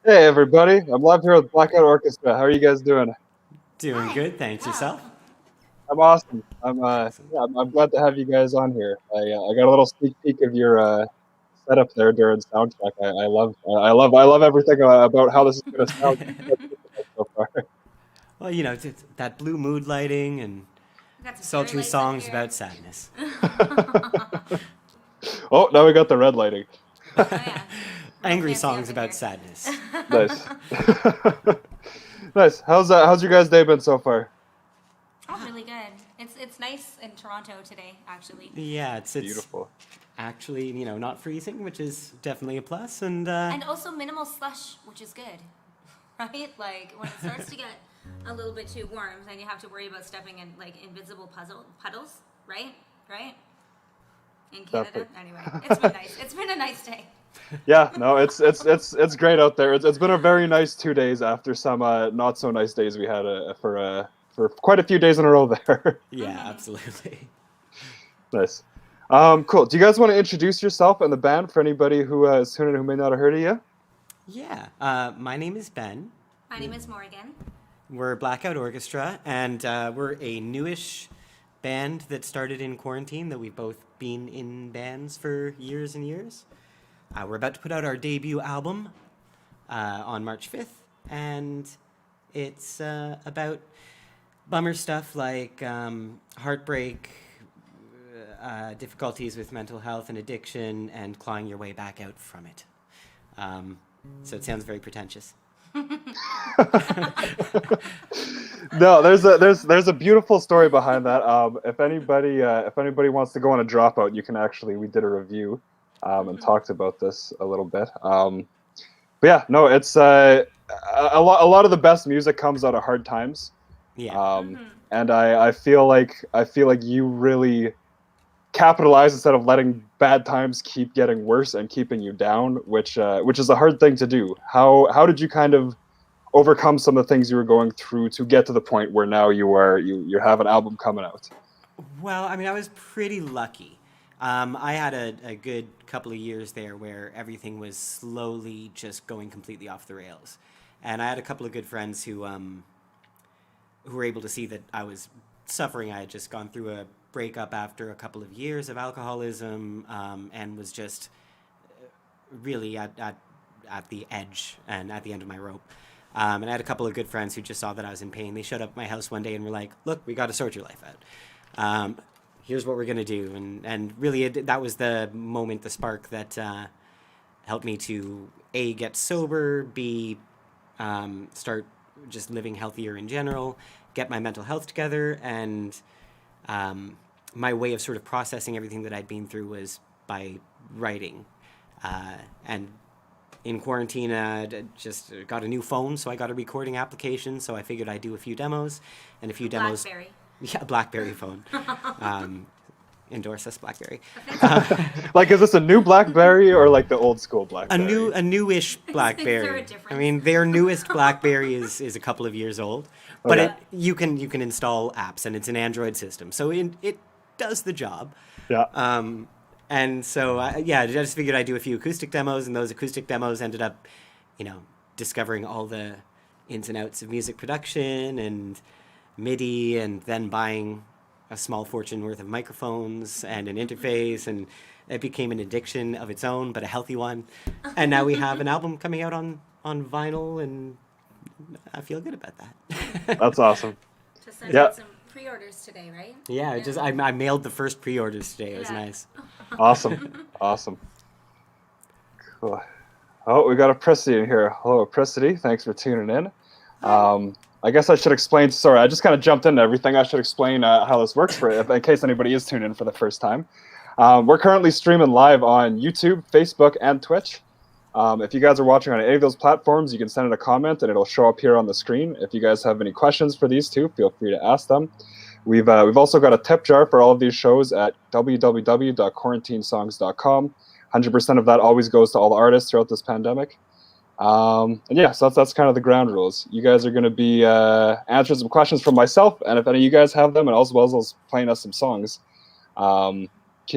Hey everybody, I'm live here with Blackout Orchestra. How are you guys doing? Doing Hi. good, thanks. Wow. Yourself? I'm awesome. I'm Excellent. yeah, I'm glad to have you guys on here. I got a little sneak peek of your setup there during soundcheck. I love everything about how this is going to sound so far. Well, it's that blue mood lighting and We got some fairy sultry lights up songs here. about sadness. Oh, now we got the red lighting. Oh yeah. Real Angry fancy up songs in about here. sadness. Nice, nice. How's your guys' day been so far? Oh, really good. It's nice in Toronto today, actually. Yeah, it's Beautiful. actually, not freezing, which is definitely a plus. And And also minimal slush, which is good. Right? Like when it starts to get a little bit too warm, then you have to worry about stepping in like invisible puddles, right? Right? In Canada. Definitely. Anyway, it's been nice. It's been a nice day. Yeah, no, it's great out there. It's been a very nice 2 days after some not so nice days we had for quite a few days in a row there. yeah, absolutely. Nice. Cool. Do you guys want to introduce yourself and the band for anybody who is tuning in who may not have heard of you? Yeah, my name is Ben. My name is Morgan. We're Blackout Orchestra, and we're a newish band that started in quarantine that we've both been in bands for years and years. We're about to put out our debut album on March 5th, and it's about bummer stuff like heartbreak, difficulties with mental health and addiction, and clawing your way back out from it. So it sounds very pretentious. No, there's a beautiful story behind that. If anybody wants to go on a dropout, you can actually we did a review, and talked about this a little bit. But yeah, no, it's a lot of the best music comes out of hard times. Yeah. And I feel like you really capitalize instead of letting bad times keep getting worse and keeping you down, which is a hard thing to do. How did you kind of overcome some of the things you were going through to get to the point where now you have an album coming out? Well, I mean, I was pretty lucky. I had a good couple of years there where everything was slowly just going completely off the rails, and I had a couple of good friends who were able to see that I was suffering. I had just gone through a breakup after a couple of years of alcoholism, and was just really at the edge and at the end of my rope. And I had a couple of good friends who just saw that I was in pain. They showed up at my house one day and were like, "Look, we got to sort your life out. Here's what we're gonna do." And really, that was the moment, the spark that helped me to a get sober, b start just living healthier in general, get my mental health together, and my way of sort of processing everything that I'd been through was by writing. And in quarantine, just got a new phone, so I got a recording application. So I figured I'd do a few demos, and a few demos. Blackberry. Yeah, BlackBerry phone. Um, Endorse us, BlackBerry. Like, is this a new BlackBerry or like the old school BlackBerry? A newish Is there a BlackBerry. I difference? mean, their newest BlackBerry is a couple of years old, but Okay. you can install apps, and it's an Android system, so it does the job. Yeah. And so, yeah, I just figured I'd do a few acoustic demos, and those acoustic demos ended up, discovering all the ins and outs of music production and MIDI, and then buying a small fortune worth of microphones and an interface, and it became an addiction of its own, but a healthy one. And now we have an album coming out on vinyl, and I feel good about that. That's awesome. Just sent Yeah. out some pre-orders today, right? Yeah, I mailed the first pre-orders today. It was Yeah. nice. Awesome. Awesome. Cool. Oh, we got a Pressity in here. Hello, Pressity. Thanks for tuning in. I guess I should explain. Sorry, I just kind of jumped into everything. I should explain how this works in case anybody is tuning in for the first time. We're currently streaming live on YouTube, Facebook, and Twitch. If you guys are watching on any of those platforms, you can send in a comment and it'll show up here on the screen. If you guys have any questions for these two, feel free to ask them. We've also got a tip jar for all of these shows at www.quarantinesongs.com. 100% of that always goes to all the artists throughout this pandemic. And yeah, so that's kind of the ground rules. You guys are going to be answering some questions from myself, and if any of you guys have them, and as well as playing us some songs. Can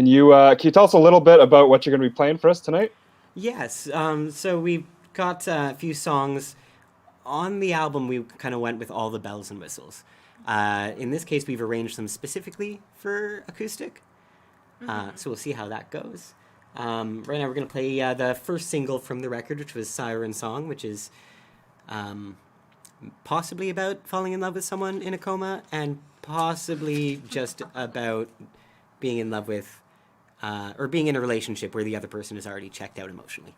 you tell us a little bit about what you're going to be playing for us tonight? Yes. So we got a few songs on the album. We kind of went with all the bells and whistles. In this case, we've arranged them specifically for acoustic. So we'll see how that goes. Right now, we're going to play the first single from the record, which was Siren Song, which is possibly about falling in love with someone in a coma, and possibly just about being in love with, or being in a relationship where the other person is already checked out emotionally.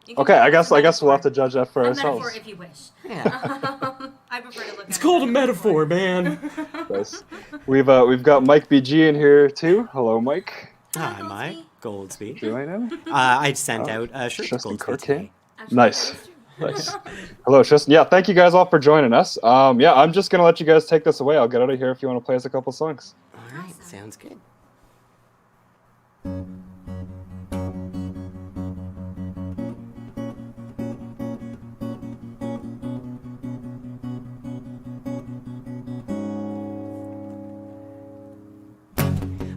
You can Okay, call I it guess metaphor. we'll have to judge that for A ourselves. metaphor if you wish. Yeah. I prefer to look It's at called it a as metaphor, man. Nice. We've got Mike BG in here too. Hello, Mike. Hi, Goldsby. Mike. Goldsby. Join in. I sent out a shirt to Tristan Goldsby Kirkhan. today. Actually, Nice. that is true. Nice. Hello, Tristan. Yeah, thank you guys all for joining us. Yeah, I'm just gonna let you guys take this away. I'll get out of here if you want to play us a couple songs. All right, Awesome. sounds good.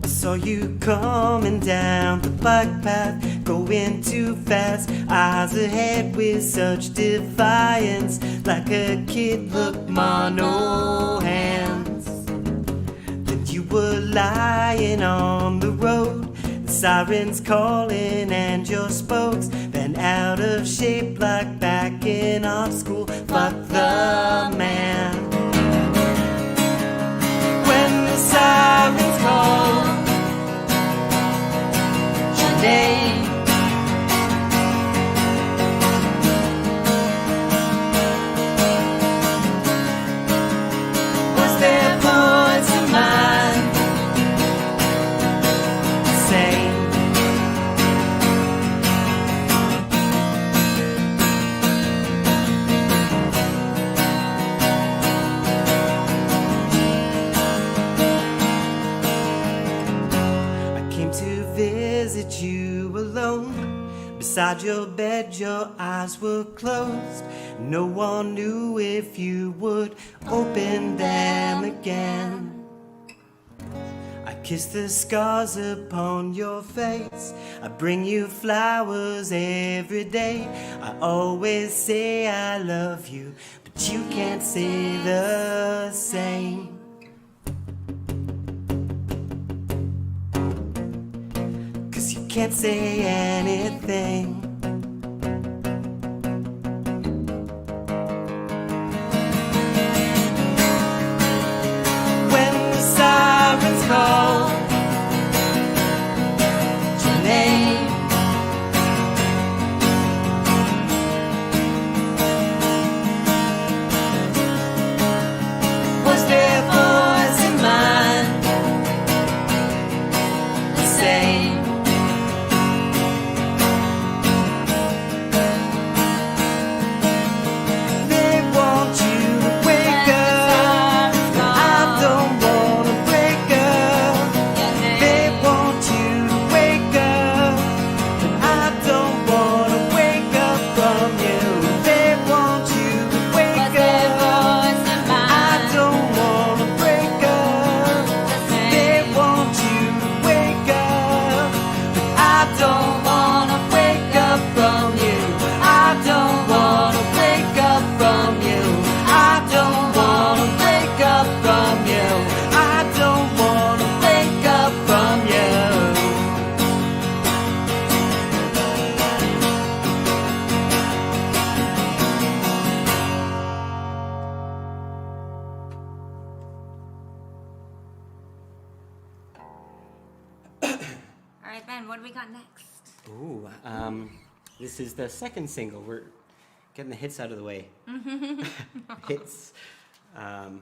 I saw you coming down the bike path, going too fast, eyes ahead with such defiance, like a kid looked mono hands. Then you were lying on the road, the sirens calling and your spokes bent out of shape like backing off school. Fuck the man. When the sirens call your name, was there voice of mine saying, I came to visit you alone. Beside your bed, your eyes were closed. No one knew if you would open them again. I kiss the scars upon your face. I bring you flowers every day. I always say I love you, but you can't say the same. 'Cause you can't say anything. When the sirens call your name, was there a voice in mine saying, they want you to wake up, I don't wanna break up. They want you to wake up, but I don't wanna wake up from you. They want you to wake up, I don't wanna break up. They want you to wake up, but I don't wanna wake up from you. I don't wanna wake up from you. I don't wanna wake up from you. I don't wanna wake up from you. All right, Ben, what do we got next? Ooh, this is the second single. We're getting the hits out of the way. Hits. And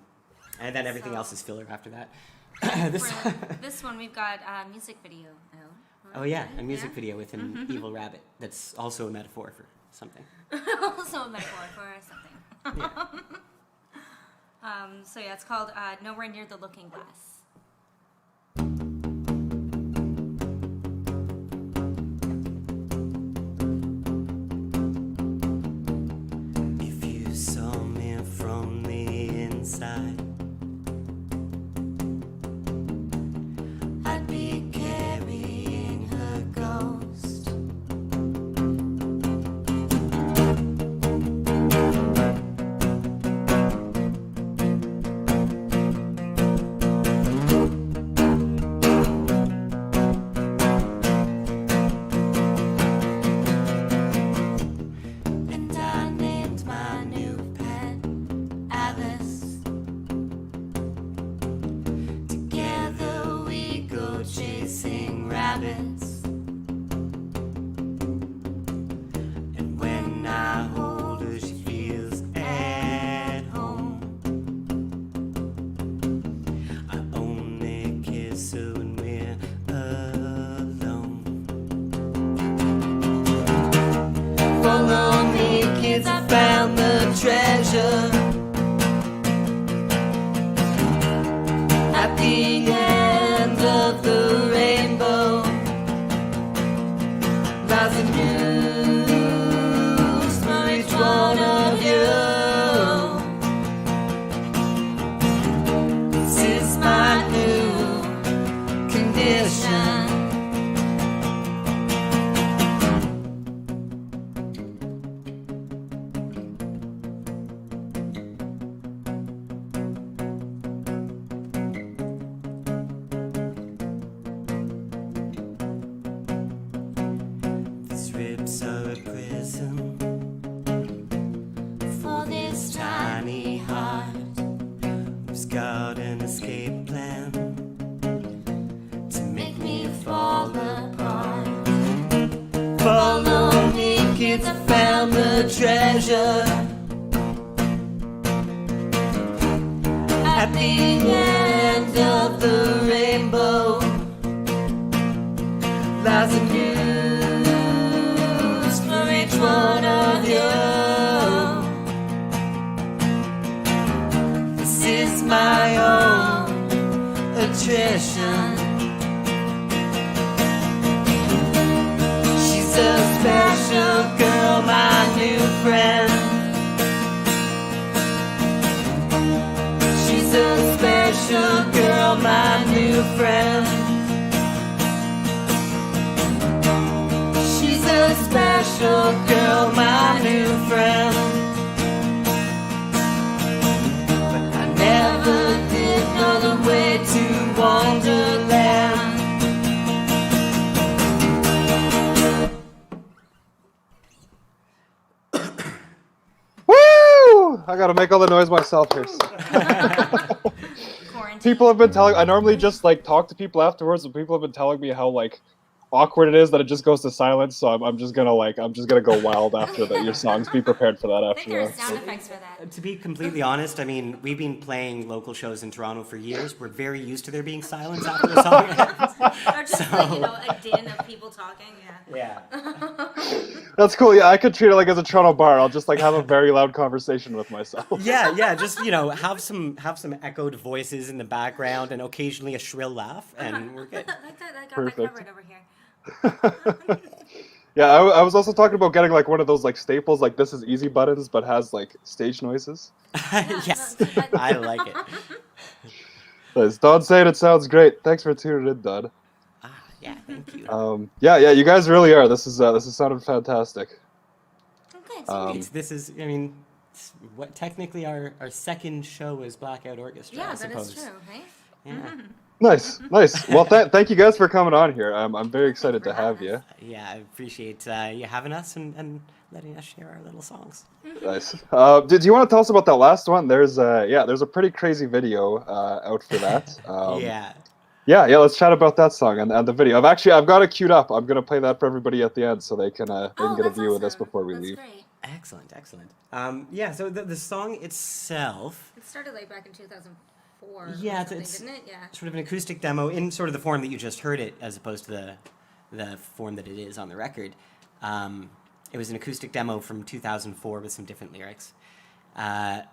then everything So- else is filler after that. This, For this one, we've got a music video out. oh yeah, a Right? music Yeah. video with an evil rabbit. That's also a metaphor for something. Also a metaphor for something. Yeah. So yeah, it's called Nowhere Near the Looking Glass. If you saw me from the inside, I'd be carrying her ghost. habits. And when I hold her, she feels at home. I only kiss her when we're alone. For lonely kids, I found the treasure. At the end of the rainbow lies a news for each one of you. This is my new condition. Ribs are a prison for this tiny heart who's got an escape plan to make me fall apart. Follow me, kids, I found the treasure. At the end of the rainbow lies a new each one of you. This is my own attrition. She's a special girl, my new friend. She's a special girl, my new friend. A special girl, my new friend. But I never did know the way to Wonderland. Woo! I gotta make all the noise myself here. Quarantine. People have been telling. I normally just like talk to people afterwards, and people have been telling me how like awkward it is that it just goes to silence. So I'm just gonna go wild after that. Your songs. Be prepared for that I think after. there are sound effects for that. To be completely honest, I mean, we've been playing local shows in Toronto for years. We're very used to there being silence after a song ends. Or just like, a din of people talking. Yeah. That's cool. Yeah, I could treat it like as a Toronto bar. I'll just like have a very loud conversation with myself. Yeah. Just have some echoed voices in the background and occasionally a shrill laugh, and we're good. That got Perfect. my covered over here. Yeah, I was also talking about getting like one of those like staples, like This Is Easy buttons, but has like stage noises. Yes, I like it. Nice. Don saying it sounds great. Thanks for tuning in, Don. Yeah, thank you. Yeah, you guys really are. This is sounding fantastic. Okay, What technically our second show is Blackout Orchestra. yeah, I that suppose. is true, right? Yeah. Nice. Well, thank you guys for coming on here. I'm very excited to have you. Yeah, I appreciate you having us and letting us share our little songs. Nice. Did you want to tell us about that last one? There's a pretty crazy video out for that. Yeah. Let's chat about that song and the video. I've got it queued up. I'm gonna play that for everybody at the end so they can get a view of this before we leave. Great. Excellent. So the song itself. It started like back in 2004. Yeah, didn't it's it? Yeah. sort of an acoustic demo in sort of the form that you just heard it, as opposed to the form that it is on the record. It was an acoustic demo from 2004 with some different lyrics. In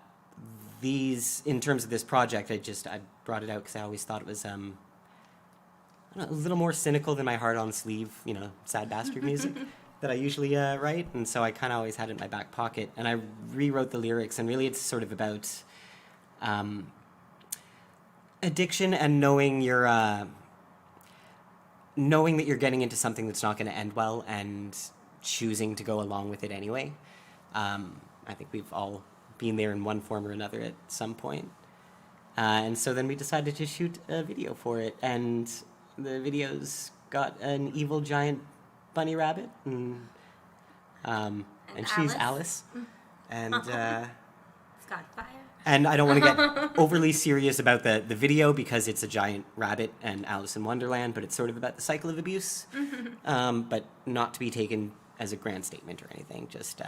terms of this project, I brought it out because I always thought it was a little more cynical than my heart on sleeve, sad bastard music that I usually write, and so I kind of always had it in my back pocket. And I rewrote the lyrics, and really it's sort of about addiction and knowing that you're getting into something that's not going to end well and choosing to go along with it anyway. I think we've all been there in one form or another at some point. And so then we decided to shoot a video for it, and the video's got an evil giant bunny rabbit, and she's Alice. And It's got fire. And I don't want to get overly serious about the video because it's a giant rabbit and Alice in Wonderland, but it's sort of about the cycle of abuse, but not to be taken as a grand statement or anything. Just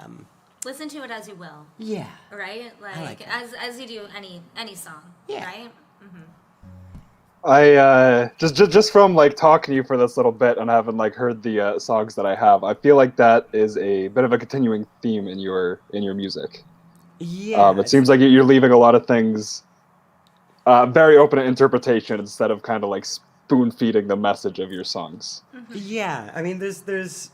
listen to it as you will. Yeah. Right? Like as you do any song. Yeah. Right? I just from like talking to you for this little bit and having like heard the songs that I have, I feel like that is a bit of a continuing theme in your music. Yeah. It seems like you're leaving a lot of things very open to interpretation instead of kind of like spoon feeding the message of your songs. Yeah, I mean, there's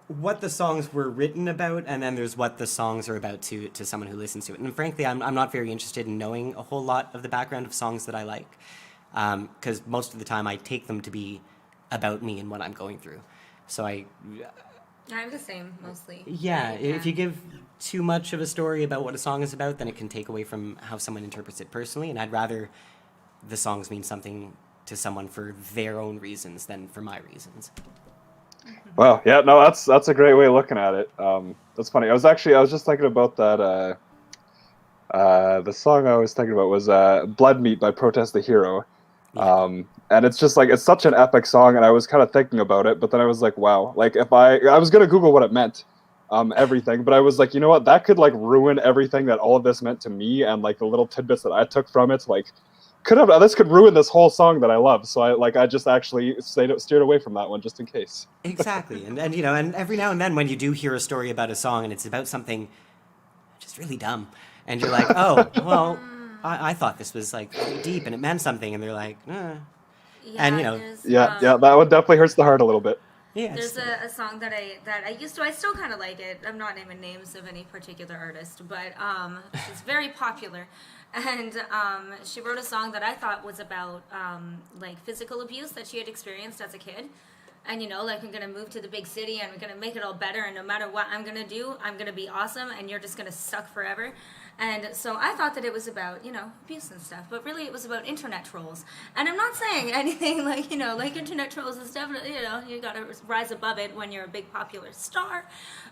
what the songs were written about, and then there's what the songs are about to someone who listens to it. And frankly, I'm not very interested in knowing a whole lot of the background of songs that I like, because most of the time I take them to be about me and what I'm going through. So I'm the same, mostly. Yeah, Right? if you give too much of a story about what a song is about, then it can take away from how someone interprets it personally, and I'd rather the songs mean something to someone for their own reasons than for my reasons. Well, yeah, no, that's a great way of looking at it. That's funny. I was just thinking about that. The song I was thinking about was "Blood Meat" by Protest the Hero. And it's just like, it's such an epic song, and I was kind of thinking about it, but then I was like, wow, like if I was going to Google what it meant, everything, but I was like, you know what, that could like ruin everything that all of this meant to me, and like the little tidbits that I took from it, like this could ruin this whole song that I love. So I just actually steered away from that one just in case. Exactly. And you know, and every now and then when you do hear a story about a song and it's about something just really dumb, and you're like, oh, well, I thought this was like really deep and it meant something, and they're like, Yeah, and you know, Yeah, that one definitely hurts the heart a little bit. yeah, There's a song that I used to. I still kind of like it. I'm not naming names of any particular artist, but she's very popular, and she wrote a song that I thought was about like physical abuse that she had experienced as a kid. And you know, like, I'm gonna move to the big city and we're gonna make it all better, and no matter what I'm gonna do, I'm gonna be awesome, and you're just gonna suck forever. And so I thought that it was about, you know, abuse and stuff, but really it was about internet trolls. And I'm not saying anything like, you know, like internet trolls is definitely, you know, you gotta rise above it when you're a big popular star.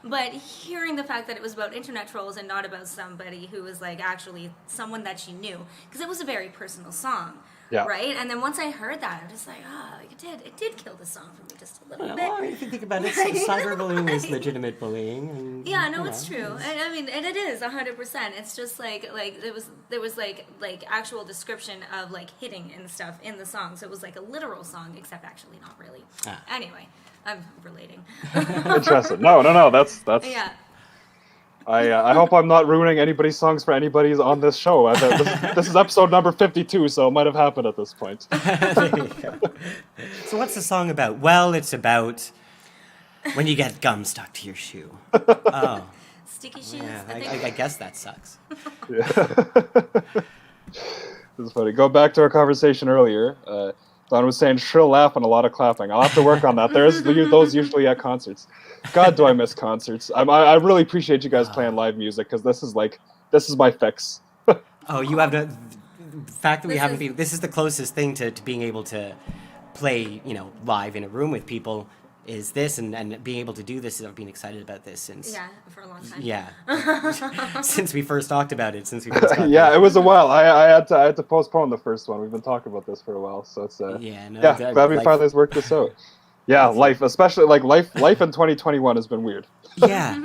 But hearing the fact that it was about internet trolls and not about somebody who was like actually someone that she knew, because it was a very personal song. Yeah. Right? And then once I heard that, I'm just like, like it did kill the song for me just a little bit. well, if you think about it, cyberbullying is legitimate bullying. And, Yeah, no, you it's know, true. And I mean, and it is 100%. It's just like there was like actual description of like hitting and stuff in the song. So it was like a literal song, except actually not really. Anyway, I'm relating. Interesting. No, that's Yeah. I hope I'm not ruining anybody's songs for anybody's on this show. This is episode number 52, so it might have happened at this point. There you go. So what's the song about? Well, it's about when you get gum stuck to your shoe. Oh, Sticky shoes. yeah, I think. I guess that sucks. Yeah. This is funny. Go back to our conversation earlier. Don was saying shrill laugh and a lot of clapping. I'll have to work on that. There's those usually at concerts. God, do I miss concerts. I really appreciate you guys playing live music, because this is my fix. Oh, you have the fact that we haven't been. This is the closest thing to being able to play, you know, live in a room with people. Is this and being able to do this? I've been excited about this since. Yeah, for a long time. Yeah. Since we first talked about it. Since we first talked Yeah, about it was a while. I had to postpone the first one. We've been talking about this for a while, so it's Yeah, no, yeah. Glad we finally worked this out. Yeah, life, especially like life in 2021 has been weird. Yeah.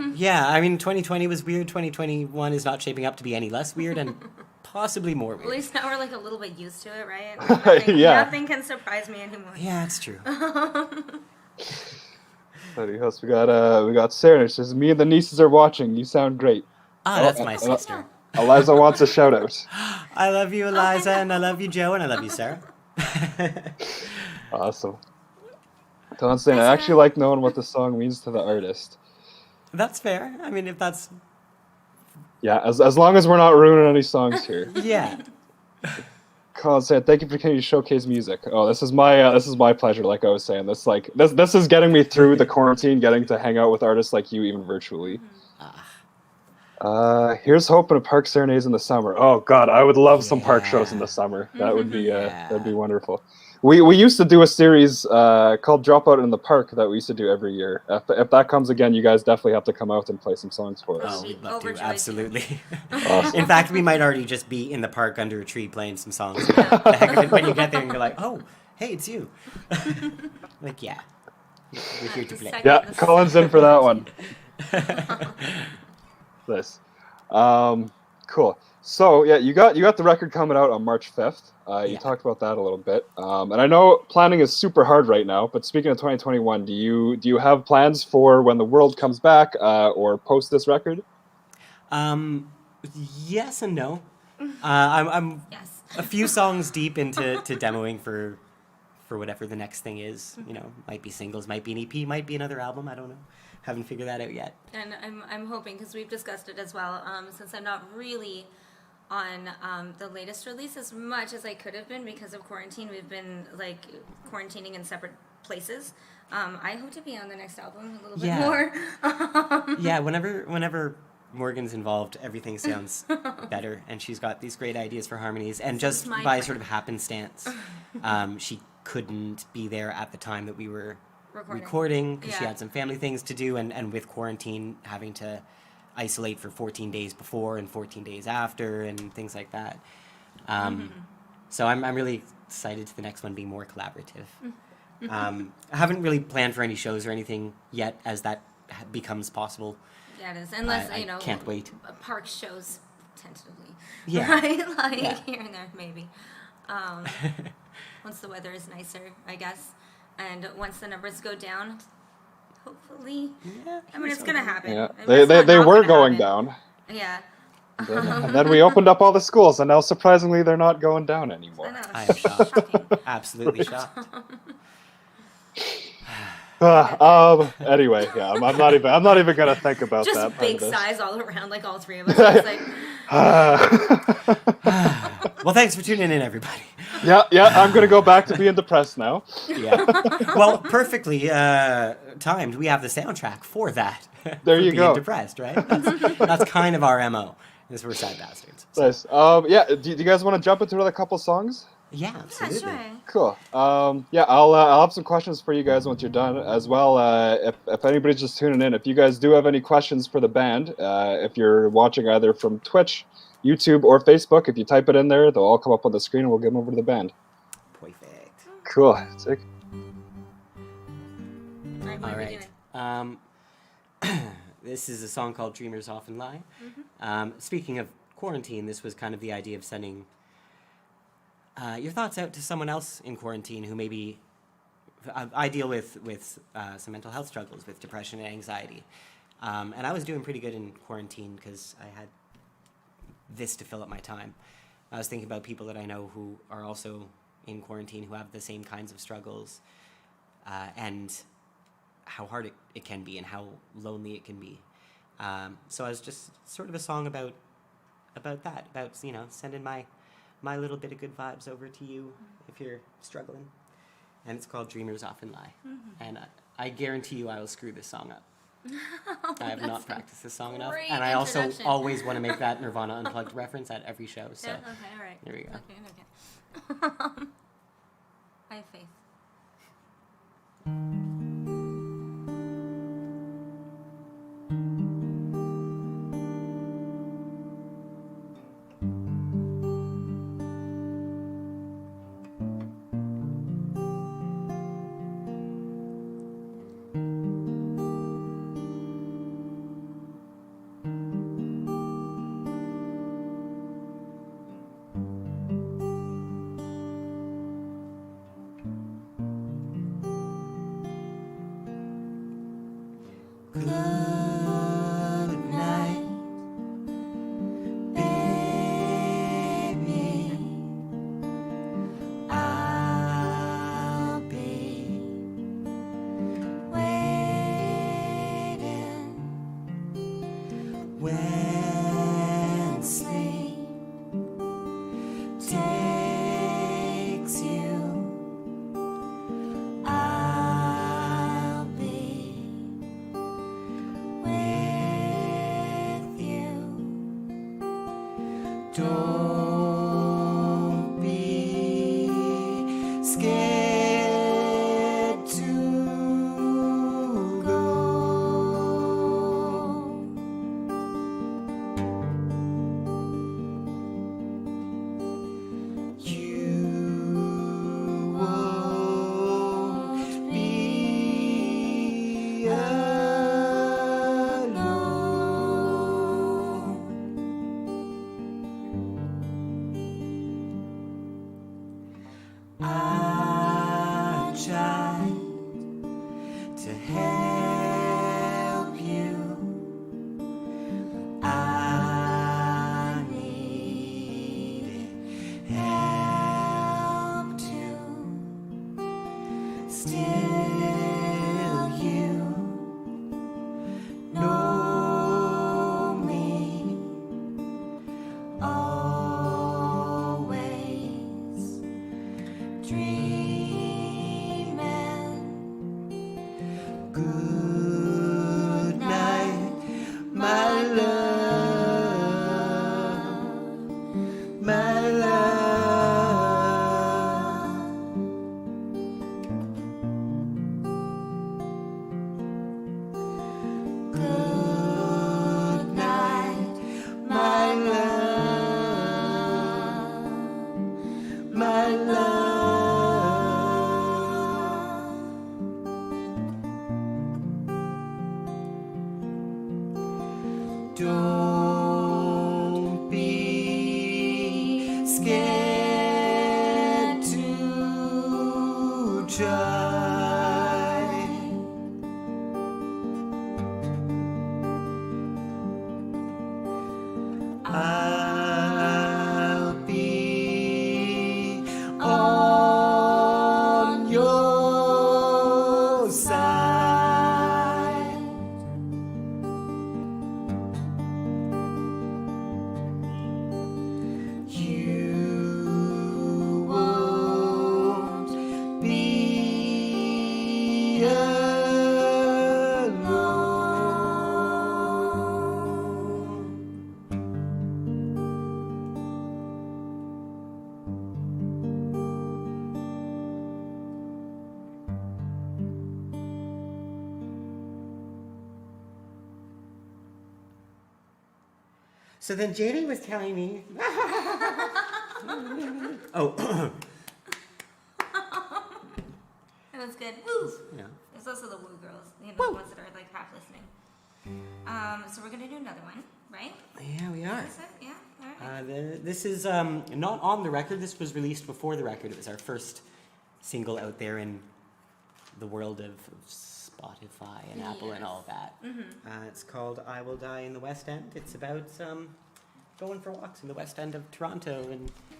I mean, 2020 was weird. 2021 is not shaping up to be any less weird, and possibly more At weird. least now we're like a little bit used to it, right? Yeah. Nothing can surprise me anymore. Yeah, it's true. Buddy host, we got Sarah. She says, "Me and the nieces are watching. You sound great." That's my sister. Eliza wants a shout out. I love you, Eliza, and I love you, Joe, and I love you, Sarah. Awesome. Don's saying, I actually like knowing what the song means to the artist. That's fair. I mean, if that's... Yeah, as long as we're not ruining any songs here. Yeah. Colin said, "Thank you for continuing to showcase music." Oh, this is my pleasure. Like I was saying, this is getting me through the quarantine, getting to hang out with artists like you, even virtually. Here's hoping a park serenades in the summer. Oh God, I would love some park shows in Yeah. the summer. That would be Yeah. that'd be wonderful. We used to do a series called Dropout in the Park that we used to do every year. If that comes again, you guys definitely have to come out and play some songs for us. Oh, we'd love Overjoyed to. to. Absolutely. Awesome. In fact, we might already just be in the park under a tree playing some songs. The heck of it when you get there and you're like, oh, hey, it's you. Like, yeah. We're here to play. Yeah, Colin's in for that one. Nice. Cool. So yeah, you got the record coming out on March 5th. You Yeah. talked about that a little bit. And I know planning is super hard right now, but speaking of 2021, do you have plans for when the world comes back or post this record? Yes and no. I'm Yes. a few songs deep into demoing for whatever the next thing is. You know, might be singles, might be an EP, might be another album. I don't know. Haven't figured that out yet. And I'm hoping, because we've discussed it as well, since I'm not really on the latest release as much as I could have been because of quarantine. We've been like quarantining in separate places. I hope to be on the next album a little bit more. Yeah, whenever Morgan's involved, everything sounds better, and she's got these great ideas for harmonies. And just my by plan. sort of happenstance, she couldn't be there at the time that we were recording because she Yeah. had some family things to do, and with quarantine, having to isolate for 14 days before and 14 days after, and things like that. So I'm really excited to the next one being more collaborative. I haven't really planned for any shows or anything yet, as that becomes possible. Yeah, it is. Unless, I can't wait. Park shows tentatively. Yeah. Right? Like Yeah. here and there, maybe. Once the weather is nicer, I guess. And once the numbers go down, hopefully. Yeah, I mean, it's going to happen. Yeah, I mean, it's not they not were gonna going happen. down. Yeah. And then we opened up all the schools, and now surprisingly they're not going down I anymore. know. I am shocked. Shocking. Absolutely shocked. Anyway, yeah, I'm not even gonna think about Just that. big part of this. sighs all around, like all three of us. It's like, Well, thanks for tuning in, everybody. Yeah, I'm gonna go back to being depressed now. Yeah. Well, perfectly timed. We have the soundtrack for that. There for you being go. Depressed, right? That's kind of our MO. Is we're sad bastards. So, Nice. Yeah, do you guys want to jump into another couple songs? yeah, yeah, absolutely. sure. Cool. Yeah, I'll have some questions for you guys once you're done as well. If anybody's just tuning in, if you guys do have any questions for the band, if you're watching either from Twitch, YouTube, or Facebook, if you type it in there, they'll all come up on the screen and we'll give them over to the band. Perfect. Cool. Sick. All right, what All are we right. doing? This is a song called "Dreamers Often Lie." Speaking of quarantine, this was kind of the idea of sending your thoughts out to someone else in quarantine who maybe I deal with some mental health struggles, with depression and anxiety, and I was doing pretty good in quarantine because I had this to fill up my time. I was thinking about people that I know who are also in quarantine who have the same kinds of struggles, and how hard it can be and how lonely it can be. So I was just sort of a song about that, about, you know, sending my little bit of good vibes over to you if you're struggling. And it's called "Dreamers Often Lie." And I guarantee you I will screw this song up. I have not practiced this song enough. great And I also introduction. always want to make that Nirvana Unplugged reference at every show. So Yeah, okay, all right. there we go. Okay. I have faith. Good night, baby. I'll be waiting when sleep takes you. I'll be I tried to help you. I needed help too. Still you know me always dreaming. Good night, my love, my love. Good night, my love, my love. Don't be scared to try. I'll be on your side. You won't be alone. So then JD was telling me. Oh, That was good. Woo! yeah. There's also the woo girls, the ones that are like half listening. So we're gonna do another one, right? Yeah, we are. Is it? Yeah. All right. This is not on the record. This was released before the record. It was our first single out there in the world of Spotify and Apple and all of that. It's called "I Will Die in the West End." It's about going for walks in the West End of Toronto,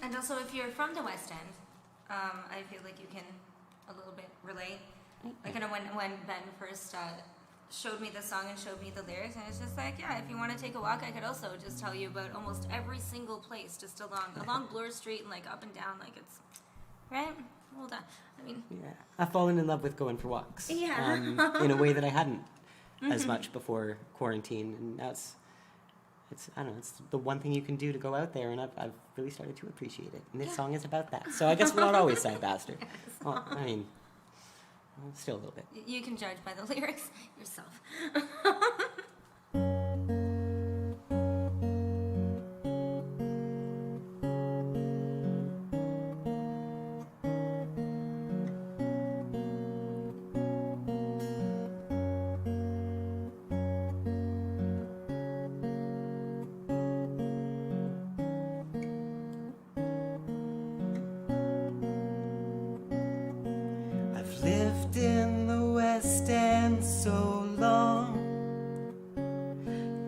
And also, if you're from the West End, I feel like you can a little bit relate. Like, when Ben first showed me the song and showed me the lyrics, and it's just like, yeah, if you want to take a walk, I could also just tell you about almost every single place, just along Bloor Street and like up and down, like it's right. Hold on, I mean, yeah, I've fallen in love with going for walks. Yeah. In a way that I hadn't as much before quarantine, and now it's I don't know, it's the one thing you can do to go out there, and I've really started to appreciate it. And this song is about that. So I guess we're not always sad bastard. Well, I mean, still a little bit. you can judge by the lyrics yourself. I've lived in the West End so long,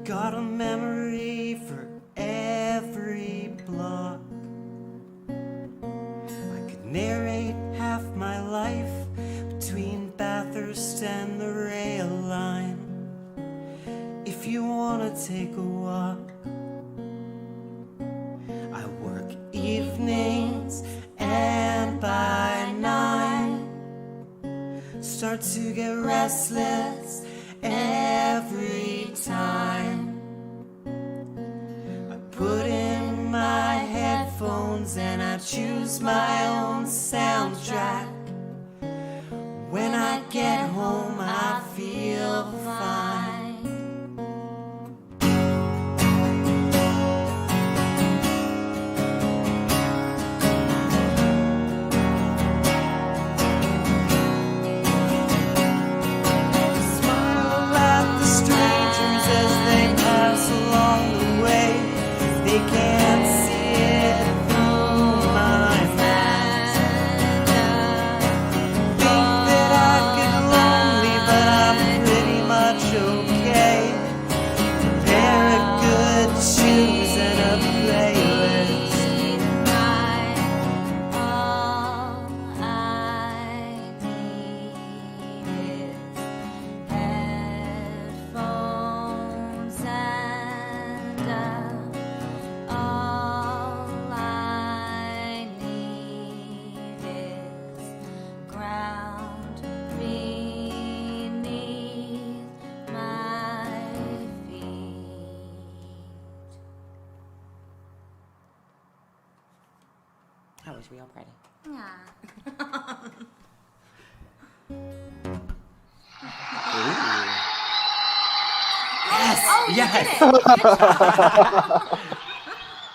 got a memory for every block. I could narrate half my life between Bathurst and the rail line. If you wanna take a walk, I work evenings and by night start to get restless every time. I put in my headphones and I choose my own soundtrack. When I get home I feel fine. They can't see it through my mask. Should we all ready? Yeah. Yes! Oh, you Yes! did it.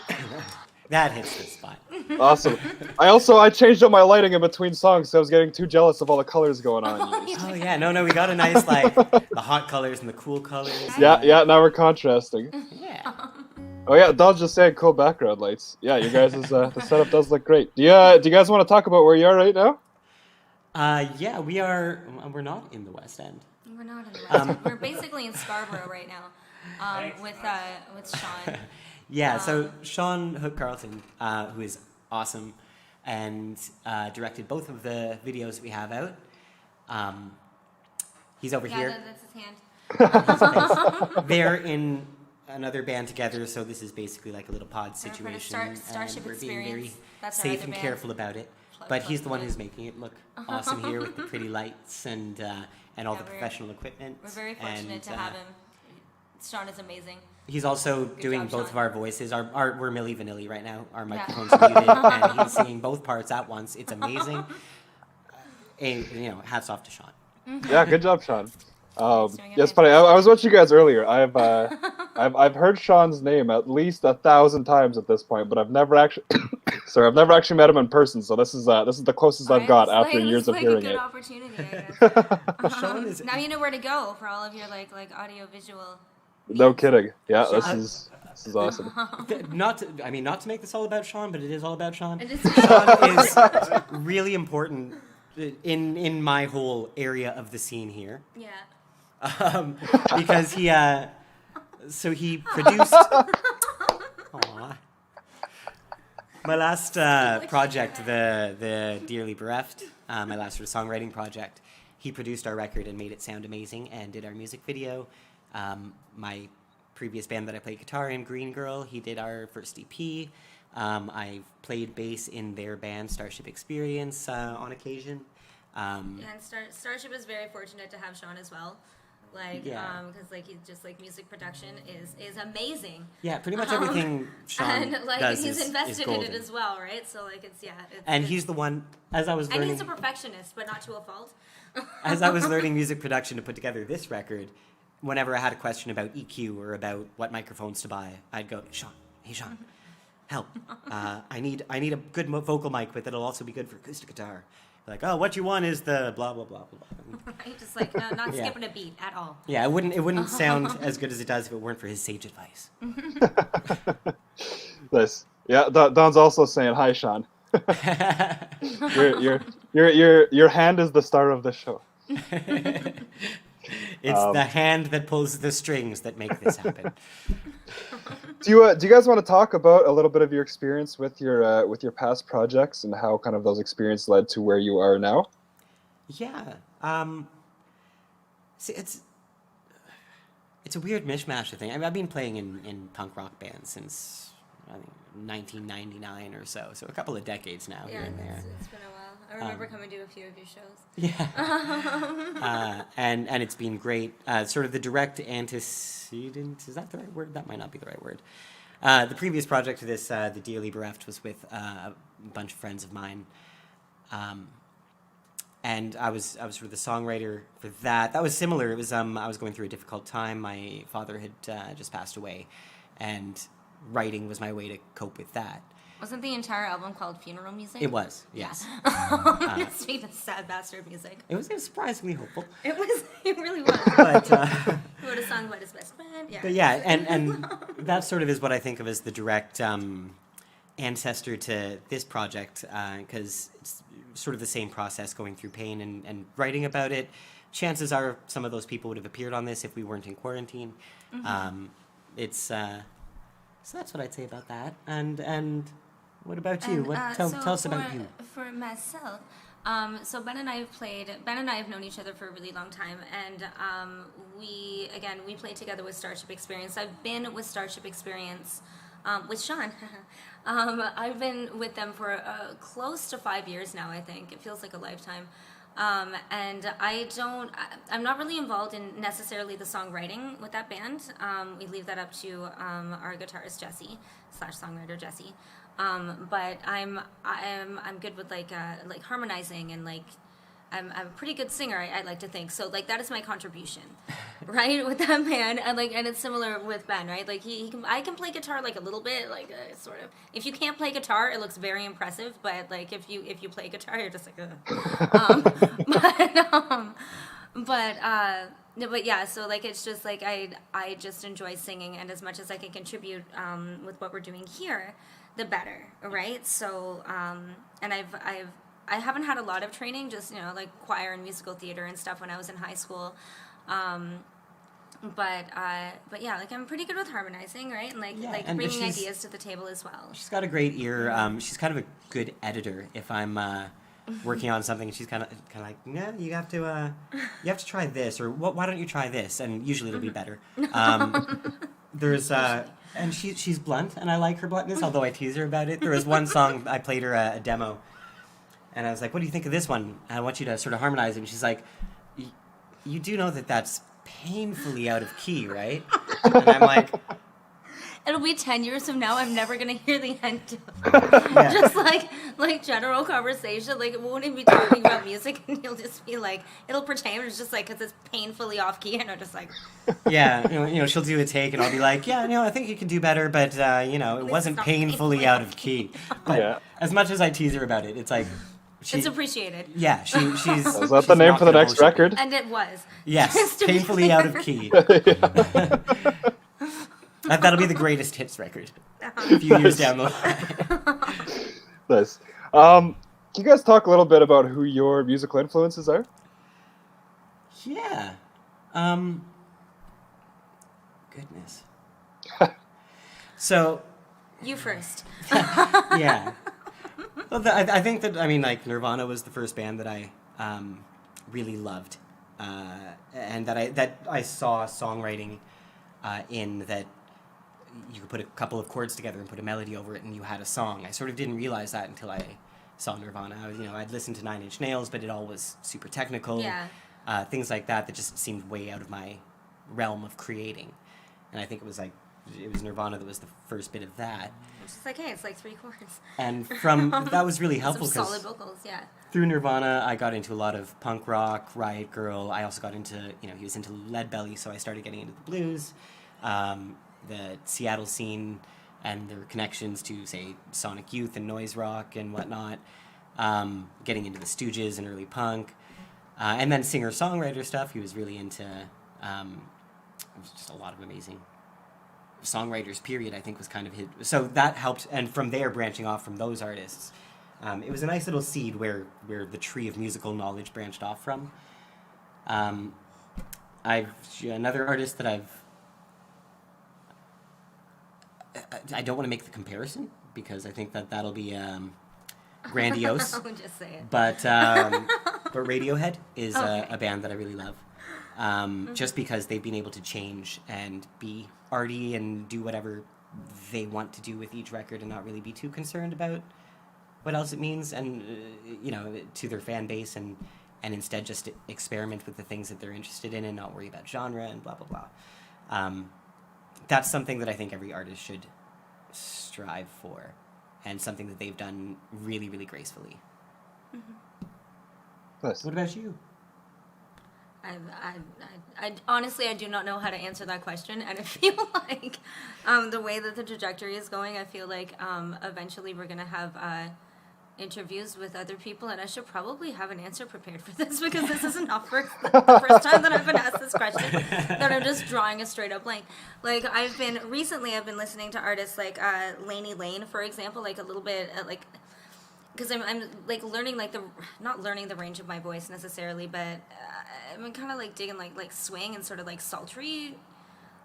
Good job. That hits the spot. Awesome. I changed up my lighting in between songs, so I was getting too jealous of all the colors going on. Oh yeah, no, we got a nice the hot colors and the cool colors. Yeah. Now we're contrasting. Yeah. Oh yeah, Don's just saying cool background lights. Yeah, you guys, the setup does look great. Do you guys want to talk about where you are right now? Yeah, we're not in the West End. We're not in the West End. We're basically in Scarborough right now, with Sean. Yeah, so Sean Hook Carlton, who is awesome, and directed both of the videos that we have out. He's over here. Yeah, that's his hand. They're in another band together, so this is basically like a little pod situation. Starship and we're being Experience. very That's our safe other and band. careful about it. But he's the one who's making it look awesome here with the pretty lights and all Yeah, the professional equipment. We're very fortunate to have him. Sean is amazing. He's also doing job, both Sean. of our voices. We're Milli Vanilli right now. Our microphones are muted, and he's singing both parts at once. It's amazing. And, hats off to Sean. Yeah, good job, Sean. doing Yes, funny. I was watching you guys earlier. I've heard Sean's name at least 1,000 times at this point, but I've never actually, I've never actually met him in person. So this is the closest I've got after years of hearing it. it. Opportunity, I guess. Sean is Now you know where to go for all of your like audio visual. No kidding. Yeah, Sean. this is awesome. not to make this all about Sean, but it is all about Sean. It is Sean is really important in my whole area of the scene here. Yeah. Because he produced. Aw. My last project, the Dearly Bereft, my last sort of songwriting project, he produced our record and made it sound amazing and did our music video. My previous band that I played guitar in, Green Girl, he did our first EP. I've played bass in their band, Starship Experience, on occasion. And Starship is very fortunate to have Sean as well. Because he's just music production is amazing. Yeah, pretty much everything Sean and does he's is invested in golden. it as well, right? So And he's the one, as I was and learning, he's a perfectionist, but not to a fault. as I was learning music production to put together this record, whenever I had a question about EQ or about what microphones to buy, I'd go, hey Sean, help! I need a good vocal mic, but that'll also be good for acoustic guitar. Like, oh, what you want is the blah blah blah blah. Right? Just not skipping a beat at all. Yeah, it wouldn't sound as good as it does if it weren't for his sage advice. Nice. Yeah, Don's also saying hi, Sean. your hand is the star of the show. It's the hand that pulls the strings that make this happen. Do you guys want to talk about a little bit of your experience with your past projects and how kind of those experiences led to where you are now? Yeah. See, it's a weird mishmash of things. I mean, I've been playing in punk rock bands since I think 1999 or so a couple of decades now here and there. It's been a while. I remember coming to a few of your shows. Yeah. And it's been great. Sort of the direct antecedent, is that the right word? That might not be the right word. The previous project to this, the Dearly Bereft, was with a bunch of friends of mine. And I was sort of the songwriter for that. That was similar. It was I was going through a difficult time. My father had just passed away, and writing was my way to cope with that. Wasn't the entire album called Funeral Music? It was, yes. It's sweet and sad bastard music. It was surprisingly hopeful. It really was. But He wrote a song about his best friend. Yeah. but yeah, and that sort of is what I think of as the direct ancestor to this project, because it's sort of the same process, going through pain and writing about it. Chances are some of those people would have appeared on this if we weren't in quarantine. So that's what I'd say about that. And what about you? Tell us about you. For myself, so Ben and I have known each other for a really long time, and we played together with Starship Experience. I've been with Starship Experience with Sean. I've been with them for close to 5 years now. I think it feels like a lifetime. And I'm not really involved in necessarily the songwriting with that band. We leave that up to our guitarist Jesse /songwriter Jesse. But I'm good with like harmonizing and like I'm a pretty good singer. I like to think so. Like that is my contribution, right, with that band. And it's similar with Ben, right? Like I can play guitar like a little bit, like sort of. If you can't play guitar, it looks very impressive. But like if you play guitar, you're just like, no, but yeah. So like it's just like I just enjoy singing, and as much as I can contribute with what we're doing here, the better, right? So and I haven't had a lot of training, just like choir and musical theater and stuff when I was in high school. But yeah, like I'm pretty good with harmonizing, right? And like and bringing ideas to the table as well. She's got a great ear. She's kind of a good editor. If I'm working on something, she's kind of like, yeah, you have to try this, or why don't you try this? And usually it'll be better. There's and she's blunt, and I like her bluntness, although I tease her about it. There was one song I played her a demo, and I was like, what do you think of this one? I want you to sort of harmonize it. And she's like, you do know that that's painfully out of key, right? And I'm like, it'll be 10 years from now, I'm never going to hear the end of just like general conversation. Like, we won't even be talking about music, and you'll just be like, it'll pertain. It's just like, because it's painfully off key, and I'm just like... Yeah, she'll do a take, and I'll be like, yeah, I think you could do better, but, it wasn't painfully out of key. But as much as I tease her about it, it's like... it's appreciated. Yeah, she's... Is that the name for the next record? And it was. Yes, painfully out of key. That'll be the greatest hits record a few years down the line. Nice. Can you guys talk a little bit about who your musical influences are? Yeah. Goodness. So... You first. Yeah. Well, I think that, like, Nirvana was the first band that I really loved. And that I saw songwriting in that you could put a couple of chords together and put a melody over it and you had a song. I sort of didn't realize that until I saw Nirvana. I'd listened to Nine Inch Nails, but it all was super technical. Yeah. Things like that just seemed way out of my realm of creating. And I think it was Nirvana that was the first bit of that. It's just like, hey, it's like 3 chords. And that was really helpful because because solid vocals, yeah. through Nirvana, I got into a lot of punk rock, Riot Girl. I also got into, he was into Leadbelly, so I started getting into the blues, the Seattle scene, and their connections to, say, Sonic Youth and noise rock and whatnot. Getting into the Stooges and early punk, and then singer-songwriter stuff. He was really into just a lot of amazing songwriters, period, I think was kind of his. So that helped, and from there, branching off from those artists, it was a nice little seed where the tree of musical knowledge branched off from. Another artist that I don't want to make the comparison because I think that'll be grandiose. I'll just say it. But Radiohead is a band that I really love. Just because they've been able to change and be arty and do whatever they want to do with each record and not really be too concerned about what else it means and to their fan base and instead just experiment with the things that they're interested in and not worry about genre and blah blah blah. That's something that I think every artist should strive for, and something that they've done really, really gracefully. Nice. What about you? I honestly, I do not know how to answer that question, and I feel like the way that the trajectory is going, I feel like eventually we're going to have interviews with other people, and I should probably have an answer prepared for this because this is not the first time that I've been asked this question that I'm just drawing a straight up blank. Like I've been listening to artists like Lainey Lane, for example, like a little bit because I'm like learning not learning the range of my voice necessarily, but I'm kind of like digging like swing and sort of like sultry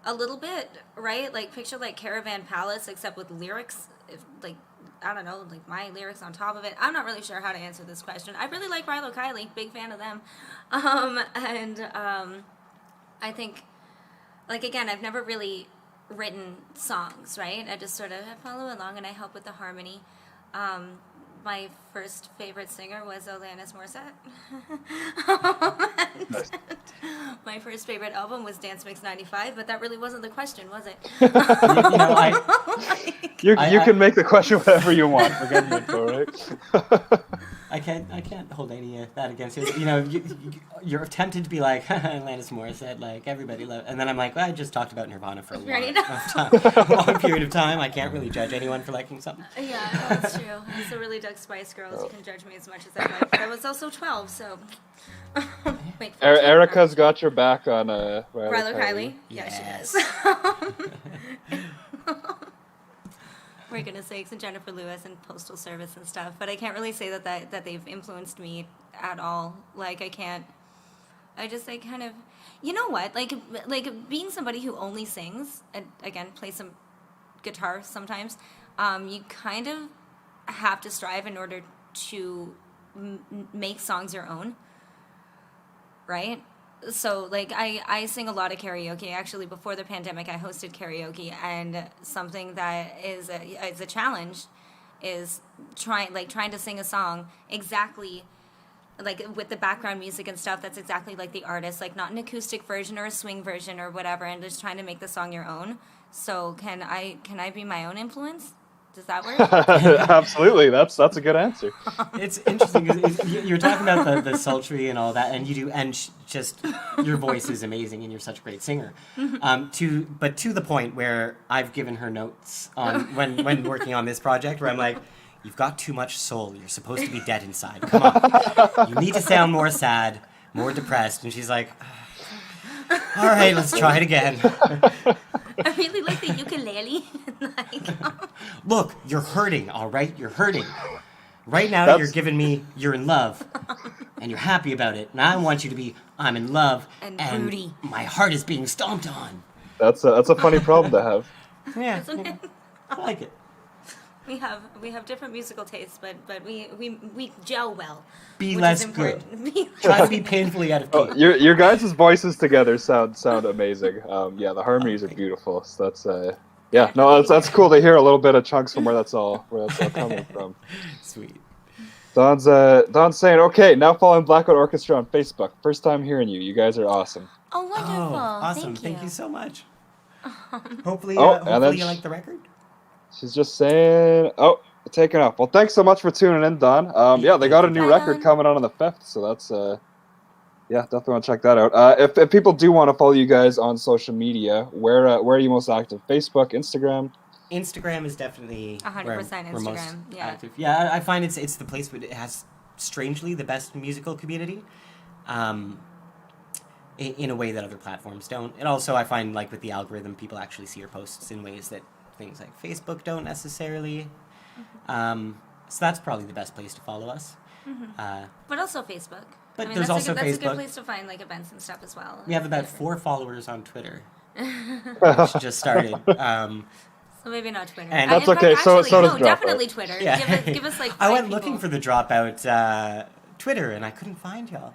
a little bit, right? Like picture like Caravan Palace except with lyrics, I don't know, like my lyrics on top of it. I'm not really sure how to answer this question. I really like Rilo Kiley, big fan of them. I think, like, again, I've never really written songs, right? I just sort of follow along and I help with the harmony. my first favorite singer was Alanis Morissette. Nice. My first favorite album was Dance Mix '95, but that really wasn't the question, was it? You know, You can make the question whatever you want. Forget the intro, right? I can't hold any of that against you. You know, you're tempted to be like, Alanis Morissette, like everybody loves, and then I'm like, well, I just talked about Nirvana for a long period of time. I can't really judge anyone for liking something. Yeah, that's true. As a really Doug Spice Girls, you can judge me as much as I like, but I was also 12, so. Wait, Erica's got your back on Riley Kiley? Yeah, Yes. she does. For goodness sakes, and Jennifer Lewis and Postal Service and stuff, but I can't really say that they've influenced me at all. Like, I can't. I just like kind of, you know what? Like being somebody who only sings and again plays some guitar sometimes. You kind of have to strive in order to make songs your own, right? So, like, I sing a lot of karaoke. Actually, before the pandemic, I hosted karaoke, and something that is a challenge is trying to sing a song exactly, like, with the background music and stuff that's exactly like the artist, like, not an acoustic version or a swing version or whatever, and just trying to make the song your own. So, can I be my own influence? Does that work? Absolutely, that's a good answer. It's interesting because you're talking about the sultry and all that, and you do, and just your voice is amazing, and you're such a great singer. But to the point where I've given her notes on when working on this project, where I'm like, you've got too much soul. You're supposed to be dead inside. Come on, you need to sound more sad, more depressed. And she's like, all right, let's try it again. I really like the ukulele. Look, you're hurting, all right? You're hurting. Right now, you're giving me you're in love, and you're happy about it. And I want you to be I'm in love, And and broody. my heart is being stomped on. That's a funny problem to have. Yeah, Isn't it? I like it. We have different musical tastes, but we gel well. Be which less is important. Try to be painfully out of key. Your guys' voices together sound amazing. Yeah, the harmonies are beautiful. So that's that's cool to hear a little bit of chunks from where that's all coming from. Sweet. Don's saying, okay, now following Blackout Orchestra on Facebook. First time hearing you. You guys are awesome. Oh, wonderful! Oh, awesome! Thank you so much. Hopefully, and then you like the record. She's just saying, taking off. Well, thanks so much for tuning in, Don. They got a new record coming out on the 5th, so that's definitely want to check that out. If people do want to follow you guys on social media, where are you most active? Facebook, Instagram? Instagram is definitely 100% we're Instagram. most Yeah. active. Yeah, I find it's the place where it has strangely the best musical community, in a way that other platforms don't. And also, I find like with the algorithm, people actually see your posts in ways that things like Facebook don't necessarily. So that's probably the best place to follow us. But also Facebook. But there's also that's a Facebook. good place to find like events and stuff as well. We have about 4 followers on Twitter, which just started. So maybe not Twitter. And that's in fact, okay, so actually, does no, Dropout. definitely Twitter. Yeah. Give us like 5 I went people. looking for the Dropout Twitter, and I couldn't find y'all.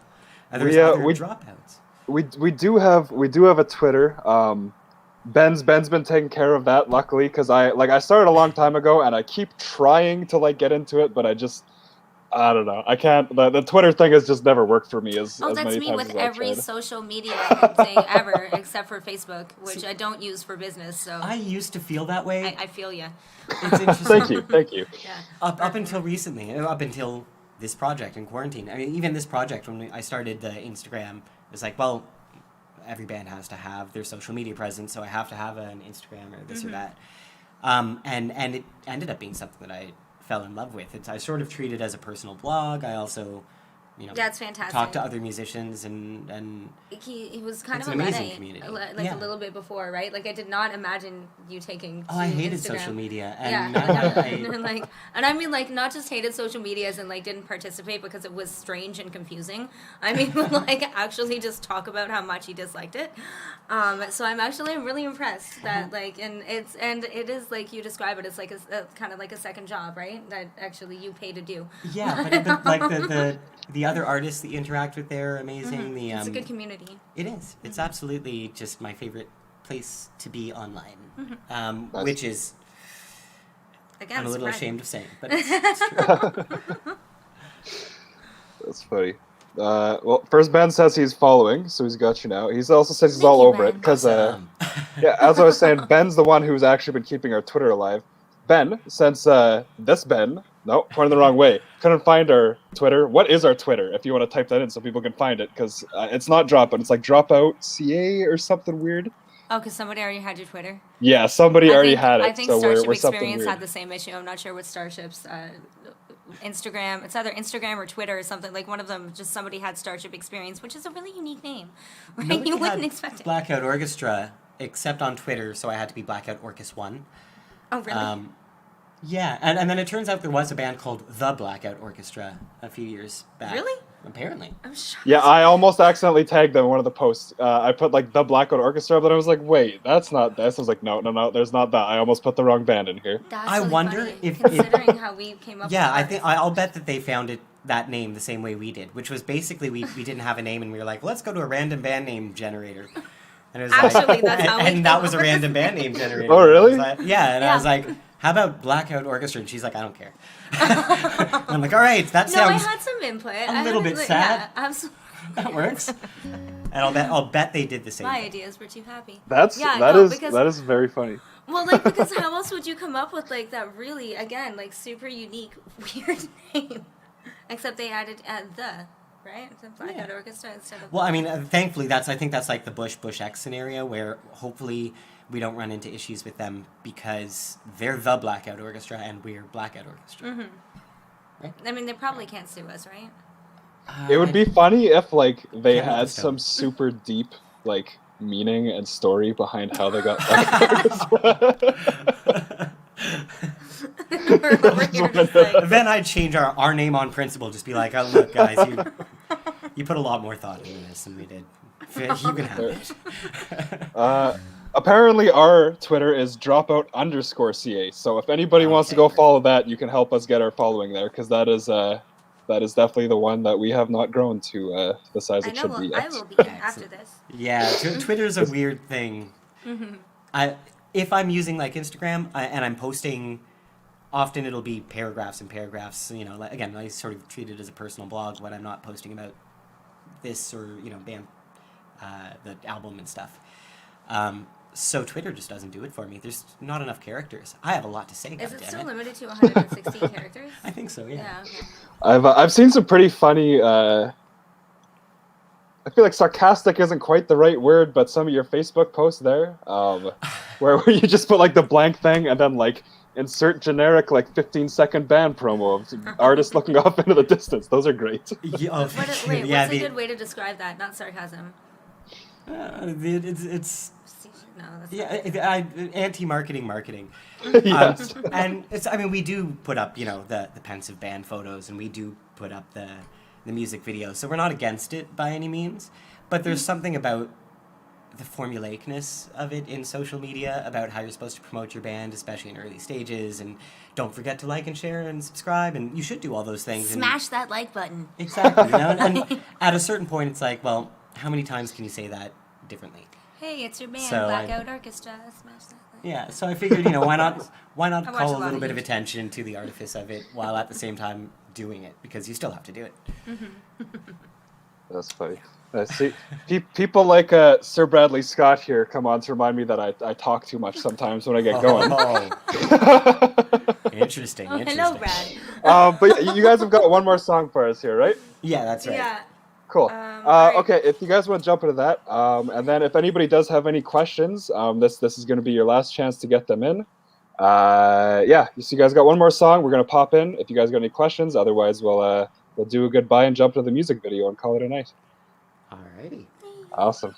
There's We, other we- dropouts. We do have a Twitter. Ben's been taking care of that, luckily, because I started a long time ago, and I keep trying to get into it, but I don't know. I can't. The Twitter thing has just never worked for me as that's many me times with as I've every tried. social media thing ever, except for Facebook, which I don't use for business. So I used to feel that way. I feel you. It's interesting. Thank you. Yeah. Up until recently, up until this project in quarantine. I mean, even this project, when I started the Instagram, it was like, well, every band has to have their social media presence, so I have to have an Instagram or this or that. And it ended up being something that I fell in love with. I sort of treat it as a personal blog. I also, That's fantastic. talk to other musicians and He was kind It's of an a amazing Luddite, community. a little bit before, right? Like I did not imagine you taking. I to hated Instagram. social media. And Yeah, now and I mean, like, not just hated social media as in like didn't participate because it was strange and confusing. I mean, like actually just talk about how much he disliked it. So I'm really impressed that and it is like you describe it. It's like a kind of like a second job, right? That actually you pay to do. yeah, but like the other artists that you interact with there are amazing. The It's a good community. It is. It's absolutely just my favorite place to be online, Nice. which is Again, I'm a little surprising. ashamed of saying, but it's true. That's funny. Well, first Ben says he's following, so he's got you now. He also says he's Thank all you, over it Ben. because, Awesome. yeah, as I was saying, Ben's the one who's actually been keeping our Twitter alive. Ben, since this Ben, no, pointing the wrong way, couldn't find our Twitter. What is our Twitter? If you want to type that in so people can find it, because it's not Dropout, it's like Dropout CA or something weird. Oh, because somebody already had your Twitter. Yeah, somebody already had it. I think so Starship we're something Experience weird. had the same issue. I'm not sure what Starship's Instagram. It's either Instagram or Twitter or something. Like one of them, just somebody had Starship Experience, which is a really unique name. Right? Nobody You wouldn't had expect it. Blackout Orchestra except on Twitter, so I had to be Blackout Orchestra 1. Oh, really? Yeah, and then it turns out there was a band called The Blackout Orchestra a few years back. Really? Apparently. I'm shocked. Yeah, I almost accidentally tagged them in one of the posts. I put like the Blackout Orchestra, but I was like, wait, that's not this. I was like, no, there's not that. I almost put the wrong band in here. That's I really wonder funny, if- considering how we came up. Yeah, with I think ours. I'll bet that they found that name the same way we did, which was basically we didn't have a name and we were like, let's go to a random band name generator. And it was Actually, that's how we and came that up was a with random band name generator. Oh, really? I was like, yeah, and I Yeah. was like, how about Blackout Orchestra? And she's like, I don't care. And I'm like, all right, that No, I sounds had some input. a little bit sad. Yeah, absolutely. that works. And I'll bet they did the same. My thing. ideas were too happy. That no, is because- that is very funny. Well, like, because how else would you come up with, like, that really, again, like, super unique, weird name? Except they added the, right? The Blackout Yeah. Orchestra instead of... Well, I mean, thankfully, I think that's like the Bush X scenario where hopefully we don't run into issues with them because they're the Blackout Orchestra and we're Blackout Orchestra. I mean, they probably can't sue us, right? It would be funny if like they Can't let had this go. some super deep like meaning and story behind how they got Blackout. We're over here just like... Then I'd change our name on principle, just be like, oh, look, guys, you put a lot more thought into this than we did. You can have it. Apparently, our Twitter is dropout_CA. So if anybody wants to Okay, go great. follow that, you can help us get our following there because that is definitely the one that we have not grown to the size I it know, should be well, I yet. will be after this. Yeah, Twitter's a weird thing. If I'm using like Instagram and I'm posting, often it'll be paragraphs and paragraphs. You know, like, again, I sort of treat it as a personal blog when I'm not posting about this or band, the album and stuff. So Twitter just doesn't do it for me. There's not enough characters. I have a lot to say. Is it still goddammit. limited to 160 characters? I think so. Yeah. Yeah, okay. I've seen some pretty funny. I feel like sarcastic isn't quite the right word, but some of your Facebook posts there, where you just put like the blank thing and then like insert generic like 15-second band promo of artists looking off into the distance. Those are great. Yeah, oh, Wait, yeah, what's a good way to describe that? Not sarcasm. it's No, that's yeah, anti-marketing marketing. Yes. And it's, I mean, we do put up, the pensive band photos, and we do put up the music videos, so we're not against it by any means, but there's something about the formulaicness of it in social media, about how you're supposed to promote your band, especially in early stages, and don't forget to like and share and subscribe, and you should do all those things. Smash that like button. Exactly, and at a certain point, it's like, well, how many times can you say that differently? Hey, it's your band, So Blackout Orchestra. Smash that like. Yeah, so I figured, why not I watch call a a lot little of bit of YouTube. attention to the artifice of it while at the same time doing it, because you still have to do it. That's funny. See, people like Sir Bradley Scott here come on to remind me that I talk too much sometimes when I get going. Interesting. Oh, interesting. hello, Brad. But you guys have got one more song for us here, right? Yeah, that's right. Yeah. Cool. alright. Okay, if you guys want to jump into that, and then if anybody does have any questions, this is going to be your last chance to get them in. Yeah, so you guys got one more song. We're going to pop in if you guys got any questions. Otherwise, we'll do a goodbye and jump to the music video and call it a night. Alrighty. Awesome.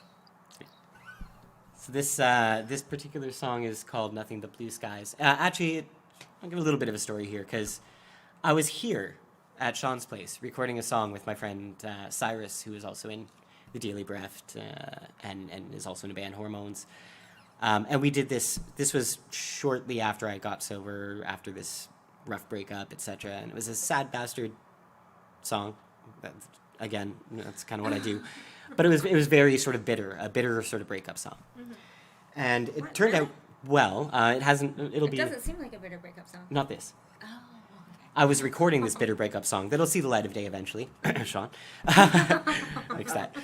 So this particular song is called "Nothing But Blue Skies." Actually, I'll give a little bit of a story here because I was here at Sean's place recording a song with my friend Cyrus, who is also in the Daily Breath and is also in a band, Hormones. And we did this. This was shortly after I got sober, after this rough breakup, etc. And it was a sad bastard song. Again, that's kind of what I do. But it was very sort of bitter, a bitter sort of breakup song. And it turned out Well, it hasn't. It'll It be doesn't seem like a bitter breakup song. not this. Oh. I was recording this bitter breakup song that'll see the light of day eventually. Sean likes that.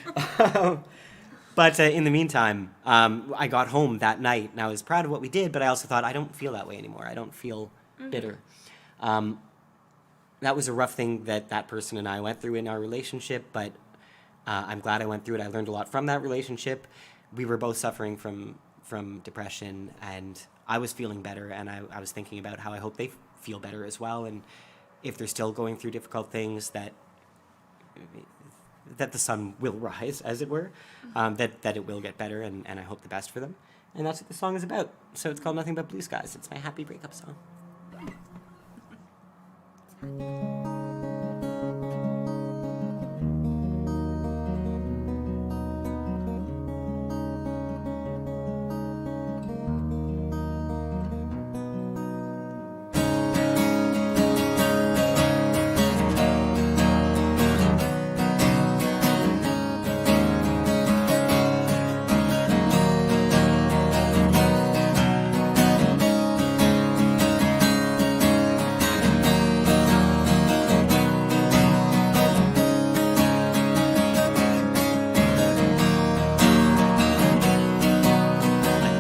But in the meantime, I got home that night and I was proud of what we did, but I also thought, I don't feel that way anymore. I don't feel bitter. That was a rough thing that person and I went through in our relationship, but I'm glad I went through it. I learned a lot from that relationship. We were both suffering from depression, and I was feeling better, and I was thinking about how I hope they feel better as well, and if they're still going through difficult things, that the sun will rise, as it were, that it will get better, and I hope the best for them. And that's what the song is about. So it's called Nothing But Blue Skies. It's my happy breakup song.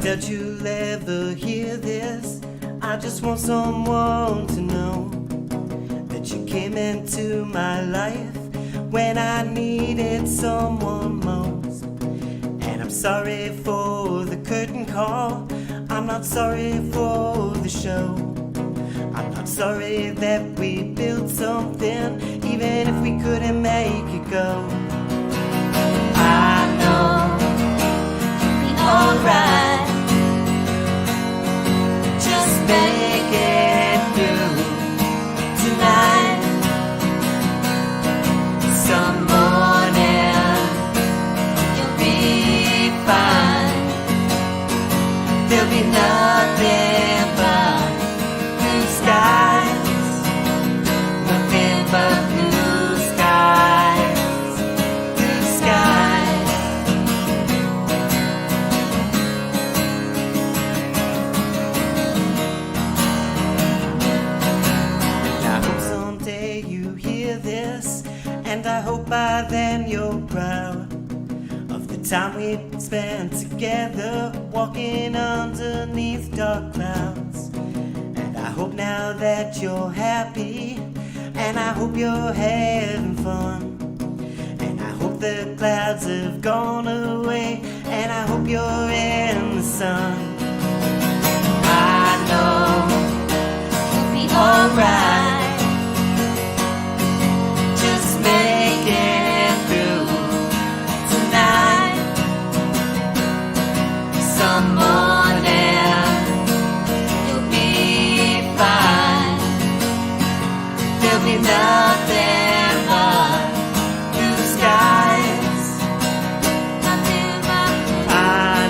Doubt you'll ever hear this. I just want someone to know that you came into my life when I needed someone most. And I'm sorry for the curtain call. I'm not sorry for the show. I'm not sorry that we built something, even if we couldn't make it go. I know you'll be alright. Just make it through tonight. Some morning you'll be fine. There'll be nothing but blue skies. Nothing but blue skies. Blue skies. I hope someday you hear this, and I hope by then you're proud of the time we spent together, walking underneath dark clouds. And I hope now that you're happy, and I hope you're having fun, and I hope the clouds have gone away, and I hope you're in the sun. I know you'll be alright. Just make it through tonight. Some morning you'll be fine. There'll be nothing but blue skies. Nothing but blue. I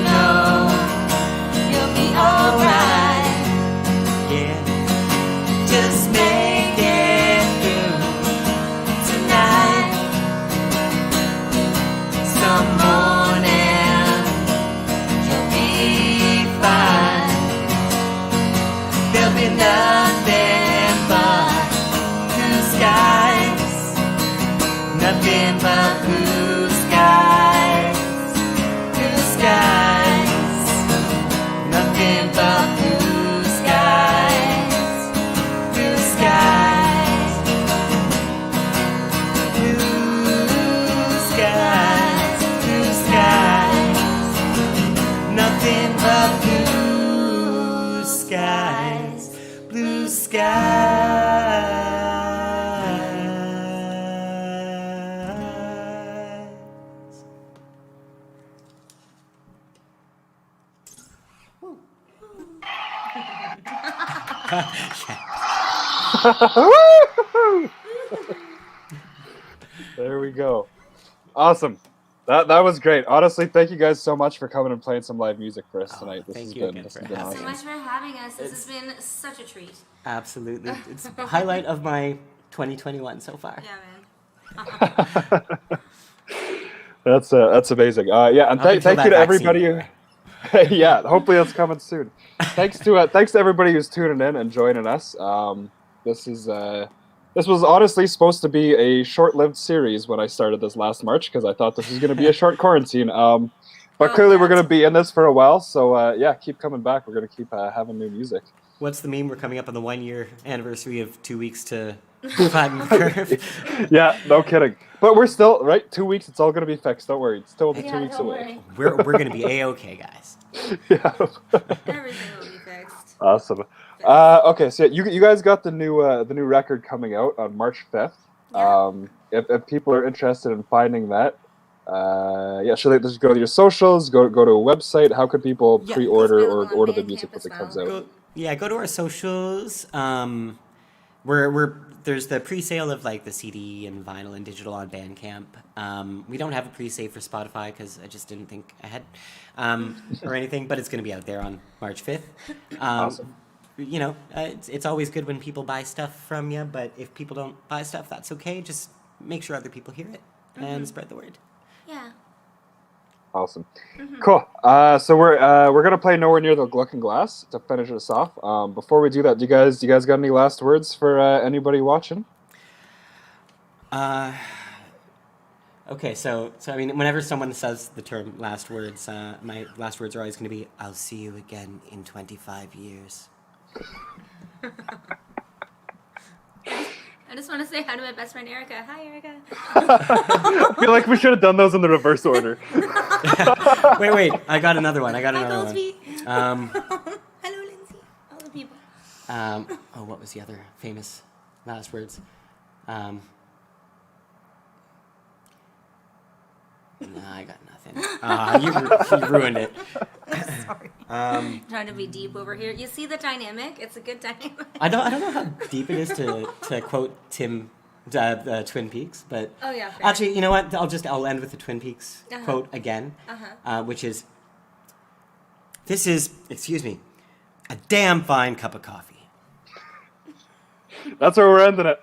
know you'll be alright. Yeah. Just make it through tonight. Some morning you'll be fine. There'll be nothing but blue skies. Nothing but blue skies. Blue skies. Nothing but blue skies. Blue skies. Blue skies. Blue skies. Nothing but blue skies. Blue skies. There we go. Awesome. That was great. Honestly, thank you guys so much for coming and playing some live music for us tonight. This thank has you been, again this for has been having So awesome. much for having us. This has been such a treat. Absolutely. It's the highlight of my 2021 so far. Yeah, man. That's amazing. Yeah, and Up until thank you that to vaccine everybody. era. Yeah, hopefully that's coming soon. Thanks to everybody who's tuning in and joining us. This was honestly supposed to be a short-lived series when I started this last March because I thought this was going to be a short quarantine. But Oh, clearly yeah. we're going to be in this for a while. So yeah, keep coming back. We're going to keep having new music. What's the meme? We're coming up on the 1 year anniversary of 2 weeks to flatten the curve. Yeah, no kidding. But we're still right. 2 weeks, it's all going to be fixed. Don't worry. It's still Yeah, 2 weeks don't away. worry. We're gonna be a-okay, guys. Yeah. Everything will be fixed. Awesome. Okay, so yeah, you guys got the new record coming out on March 5th. Yeah. If people are interested in finding that, yeah, should they just go to your socials, go to a website? How could people Yeah, pre-order it's or available on order the Bandcamp music as when it comes well. out? Go to our socials. There's the pre-sale of like the CD and vinyl and digital on Bandcamp. We don't have a pre-save for Spotify because I just didn't think I had or anything, but it's going to be out there on March 5th. Awesome. You know, it's always good when people buy stuff from you, but if people don't buy stuff, that's okay. Just make sure other people hear it and spread the word. Yeah. Awesome. Cool. So we're gonna play Nowhere Near the Looking Glass to finish us off. Before we do that, do you guys got any last words for anybody watching? Okay, so I mean, whenever someone says the term last words, my last words are always going to be, "I'll see you again in 25 years." I just want to say hi to my best friend Erica. Hi, Erica. I feel like we should have done those in the reverse order. Wait, I got another one. Hi, Goldsby. Hello, Lindsay. All the people. What was the other famous last words? No, I got nothing. You ruined it. Sorry. Trying to be deep over here. You see the dynamic? It's a good dynamic. I don't know how deep it is to quote Tim, Twin Peaks, but Oh, yeah, fair. actually, you know what? I'll end with the Twin Peaks Uh-huh. quote again, which is, "This is, excuse me, a damn fine cup of coffee." That's where we're ending it.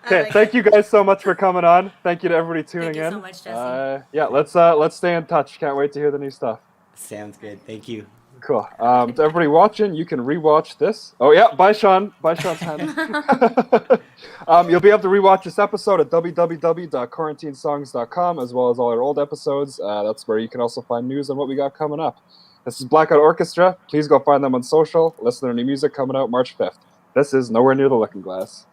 Okay, like thank you guys so much for coming on. Thank you to everybody tuning you in. so much, Jesse. Yeah, let's stay in touch. Can't wait to hear the new stuff. Sounds good. Thank you. Cool. To everybody watching, you can rewatch this. Oh yeah, bye Sean. Bye Sean's hand. You'll be able to rewatch this episode at www.quarantinesongs.com as well as all our old episodes. That's where you can also find news on what we got coming up. This is Blackout Orchestra. Please go find them on social. Listen to their new music coming out March 5th. This is Nowhere Near the Looking Glass.